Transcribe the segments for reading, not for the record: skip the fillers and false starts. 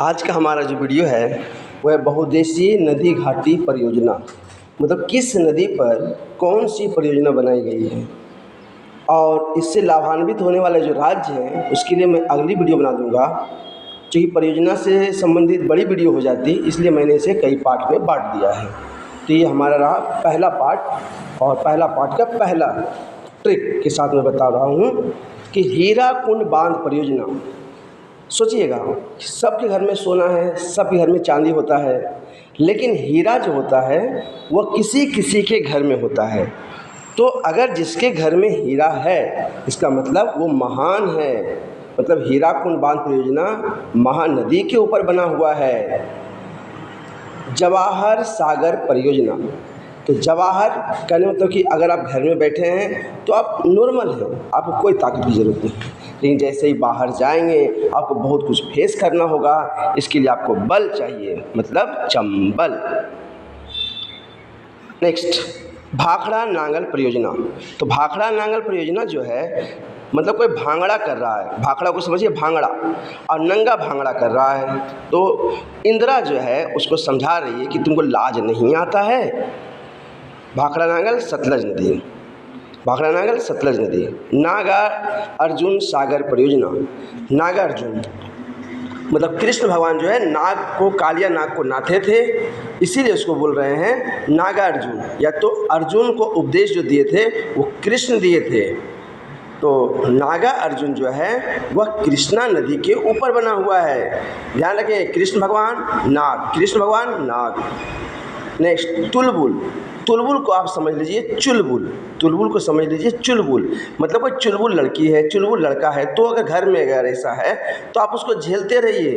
आज का हमारा जो वीडियो है वह बहुउद्देशीय नदी घाटी परियोजना, मतलब किस नदी पर कौन सी परियोजना बनाई गई है और इससे लाभान्वित होने वाले जो राज्य हैं उसके लिए मैं अगली वीडियो बना दूंगा। क्योंकि परियोजना से संबंधित बड़ी वीडियो हो जाती, इसलिए मैंने इसे कई पार्ट में बांट दिया है। तो ये हमारा रहा पहला पार्ट, और पहला पार्ट का पहला ट्रिक के साथ मैं बता रहा हूँ कि हीराकुंड बांध परियोजना। सोचिएगा, सबके घर में सोना है, सबके घर में चांदी होता है, लेकिन हीरा जो होता है वह किसी किसी के घर में होता है। तो अगर जिसके घर में हीरा है इसका मतलब वो महान है। मतलब हीराकुंड बांध परियोजना महानदी के ऊपर बना हुआ है। जवाहर सागर परियोजना, तो जवाहर कहने मतलब कि अगर आप घर में बैठे हैं तो आप नॉर्मल हैं, आपको कोई ताकत की ज़रूरत नहीं। लेकिन जैसे ही बाहर जाएंगे आपको बहुत कुछ फेस करना होगा, इसके लिए आपको बल चाहिए, मतलब चंबल। नेक्स्ट, भाखड़ा नांगल परियोजना। तो भाखड़ा नांगल परियोजना जो है मतलब कोई भांगड़ा कर रहा है, भाखड़ा को समझिए भांगड़ा, और नंगा भांगड़ा कर रहा है। तो इंदिरा जो है उसको समझा रही है कि तुमको लाज नहीं आता है। भाखड़ा नांगल सतलज नदी, भाखड़ा नांगल सतलज नदी। नागा अर्जुन सागर परियोजना। नागा अर्जुन मतलब कृष्ण भगवान जो है नाग को, कालिया नाग को नाथे थे, इसीलिए उसको बोल रहे हैं नागा अर्जुन। या तो अर्जुन को उपदेश जो दिए थे वो कृष्ण दिए थे। तो नागा अर्जुन जो है वह कृष्णा नदी के ऊपर बना हुआ है। ध्यान रखें, कृष्ण भगवान नाग, कृष्ण भगवान नाग। नेक्स्ट, तुलबुल। तुलबुल को आप समझ लीजिए चुलबुल, तुलबुल को समझ लीजिए चुलबुल, मतलब कोई चुलबुल लड़की है, चुलबुल लड़का है। तो अगर घर में अगर ऐसा है तो आप उसको झेलते रहिए।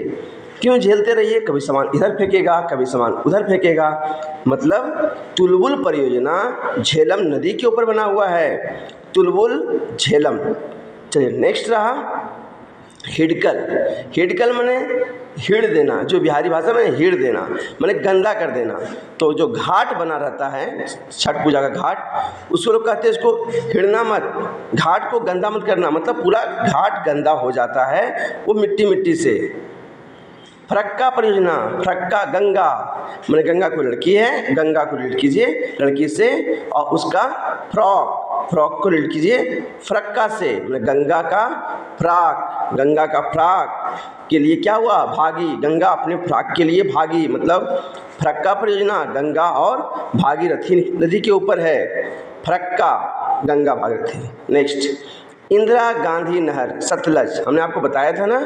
क्यों झेलते रहिए? कभी सामान इधर फेंकेगा, कभी सामान उधर फेंकेगा। मतलब तुलबुल परियोजना झेलम नदी के ऊपर बना हुआ है। तुलबुल झेलम। चलिए नेक्स्ट रहा हिडकल। हिडकल माने हिड़ देना, जो बिहारी भाषा में हिड़ देना माने गंदा कर देना। तो जो घाट बना रहता है छठ पूजा का घाट, उसको लोग कहते हैं इसको हिड़ना मत, घाट को गंदा मत करना। मतलब पूरा घाट गंदा हो जाता है वो मिट्टी मिट्टी से। फरक्का परियोजना, फरक्का गंगा माने गंगा कोई लड़की है, गंगा को रिलेट कीजिए लड़की से, और उसका फ्रॉक, फ्रॉक को रिलेट कीजिए फरक्का से, माने गंगा का फ्राक, गंगा का फ्राक के लिए क्या हुआ? भागी, गंगा अपने फ्राक के लिए भागी। मतलब फरक्का परियोजना गंगा और भागीरथी नदी के ऊपर है। फरक्का गंगा भागीरथी। नेक्स्ट, इंदिरा गांधी नहर सतलज। हमने आपको बताया था ना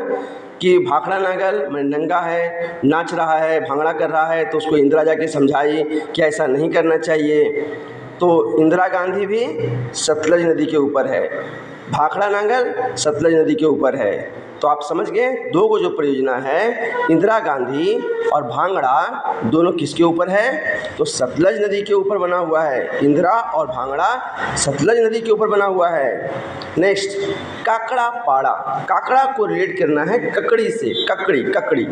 कि भाखड़ा नांगल नंगा है, नाच रहा है, भांगड़ा कर रहा है, तो उसको इंदिरा जाके समझाई कि ऐसा नहीं करना चाहिए। तो इंदिरा गांधी भी सतलज नदी के ऊपर है, भाखड़ा नांगल सतलज नदी के ऊपर है। तो आप समझ गए, दो को जो परियोजना है इंदिरा गांधी और भांगड़ा दोनों किसके ऊपर है? तो सतलज नदी के ऊपर बना हुआ है। इंदिरा और भांगड़ा सतलज नदी के ऊपर बना हुआ है। नेक्स्ट, काकड़ा पाड़ा। काकड़ा को रिलेट करना है ककड़ी से, ककड़ी, ककड़ी।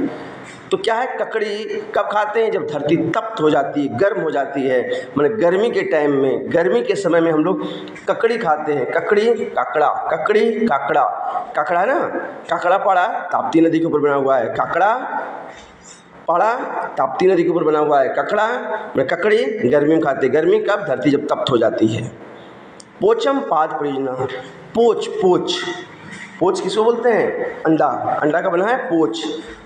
तो क्या है ककड़ी? कब खाते हैं? जब धरती तप्त हो जाती है, गर्म हो जाती है, माने गर्मी के टाइम में, गर्मी के समय में हम लोग ककड़ी खाते हैं। ककड़ी, काकड़ा, ककड़ी, काकड़ा। काकड़ा है ना, काकड़ा पाड़ा ताप्ती नदी के ऊपर बना हुआ है। काकड़ा पाड़ा ताप्ती नदी के ऊपर बना हुआ है। ककड़ा में ककड़ी गर्मी में खाते, गर्मी कब? धरती जब तप्त हो जाती है। पोचम पाद परियोजना। पोच, पोच, पोच किसको बोलते हैं? अंडा, अंडा का बना है पोच।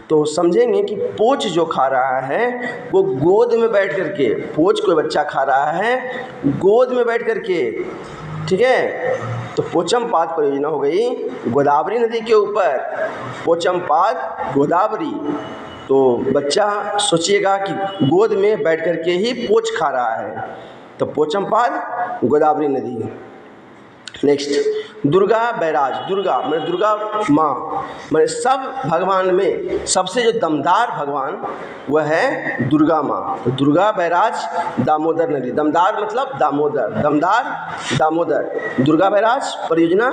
तो समझेंगे कि पोच जो खा रहा है वो गोद में बैठ करके, पोच कोई बच्चा खा रहा है गोद में बैठ करके, ठीक है। तो पोचम पाद परियोजना हो गई गोदावरी नदी के ऊपर। पोचम पाद गोदावरी, तो बच्चा सोचिएगा कि गोद में बैठ करके ही पोच खा रहा है। तो पोचम पाद गोदावरी नदी। Next, Durga barrage. दुर्गा मैंने दुर्गा माँ, मैंने सब भगवान में सबसे जो दमदार भगवान वह है दुर्गा माँ। तो दुर्गा बैराज दामोदर नदी। दमदार मतलब दामोदर, दमदार दामोदर। दुर्गा बैराज परियोजना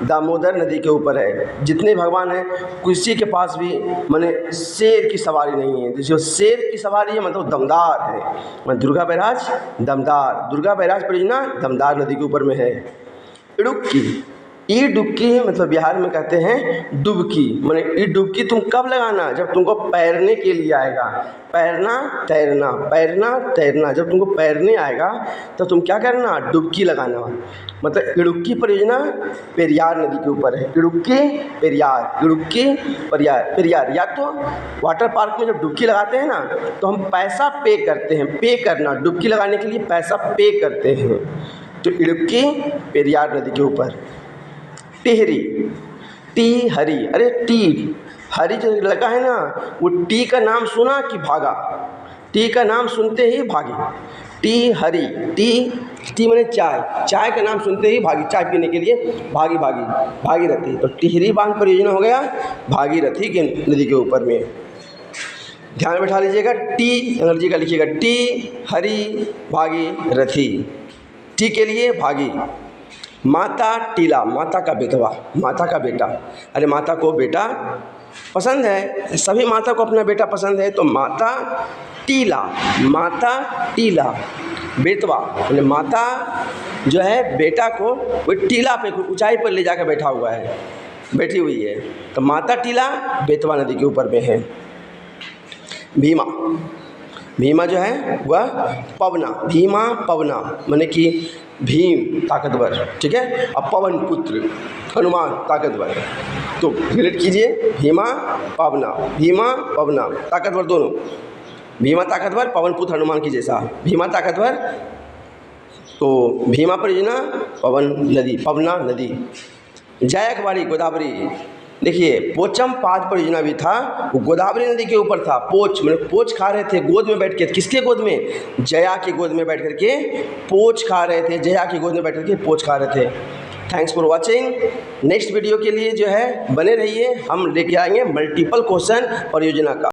दामोदर नदी के ऊपर है। जितने भगवान हैं किसी के पास भी माने शेर की सवारी नहीं है। जो शेर की सवारी है मतलब दमदार है। मैं दुर्गा बैराज दमदार, दुर्गा बैराज परियोजना दमदार नदी के ऊपर में है। इडुक्की, ई डुबकी मतलब बिहार में कहते हैं डुबकी। माने ई डुबकी तुम कब लगाना, जब तुमको तैरने के लिए आएगा। पैरना तैरना, पैरना तैरना, जब तुमको तैरने आएगा तो तुम क्या करना, डुबकी लगाना। मतलब इडुक्की परियोजना पेरियार नदी के ऊपर है। इडुक्की पेरियार, इडुक्की पेरियार, पेरियार। या तो वाटर पार्क में जब डुबकी लगाते हैं ना तो हम पैसा पे करते हैं, पे करना, डुबकी लगाने के लिए पैसा पे करते हैं। तो इडुक्की पेरियार नदी के ऊपर। टिहरी, टी हरी, अरे टी हरी जो लगा है ना, वो टी का नाम सुना कि भागा, टी का नाम सुनते ही भागी। टी हरी, टी माने चाय, चाय का नाम सुनते ही भागी, चाय पीने के लिए भागी, भागीरथी। तो टिहरी बांध परियोजना हो गया भागीरथी के नदी के ऊपर में। ध्यान में बैठा लीजिएगा, टी एनर्जी का लिखिएगा, टी हरी भागीरथी, टी के लिए भागी। माता टीला, माता का बेटवा, माता का बेटा। अरे माता को बेटा पसंद है, सभी माता को अपना बेटा पसंद है। तो माता टीला, माता टीला, बेटवा मतलब माता जो है बेटा को वो टीला पे ऊंचाई पर ले जाकर बैठा हुआ है, बैठी हुई है। तो माता टीला बेतवा नदी के ऊपर में है। भीमा, भीमा जो है वह पवना, भीमा पवना माने कि भीम ताकतवर, ठीक है, और पवन पुत्र हनुमान ताकतवर। तो रिलेट कीजिए, भीमा पवना, भीमा पवना ताकतवर दोनों, भीमा ताकतवर, पवन पुत्र हनुमान की जैसा। भीमा ताकतवर तो भीमा परियोजना, पवन नदी, पवना नदी। जायकवाड़ी गोदावरी, देखिए पोचम पाद परियोजना भी था, वो गोदावरी नदी के ऊपर था। पोच मतलब पोच खा रहे थे गोद में बैठ के, किसके गोद में, जया की गोद में बैठ करके पोच खा रहे थे, जया की गोद में बैठ करके पोच खा रहे थे। Thanks for watching. Next video के लिए जो है बने रहिए, हम लेके आएंगे मल्टीपल क्वेश्चन परियोजना का।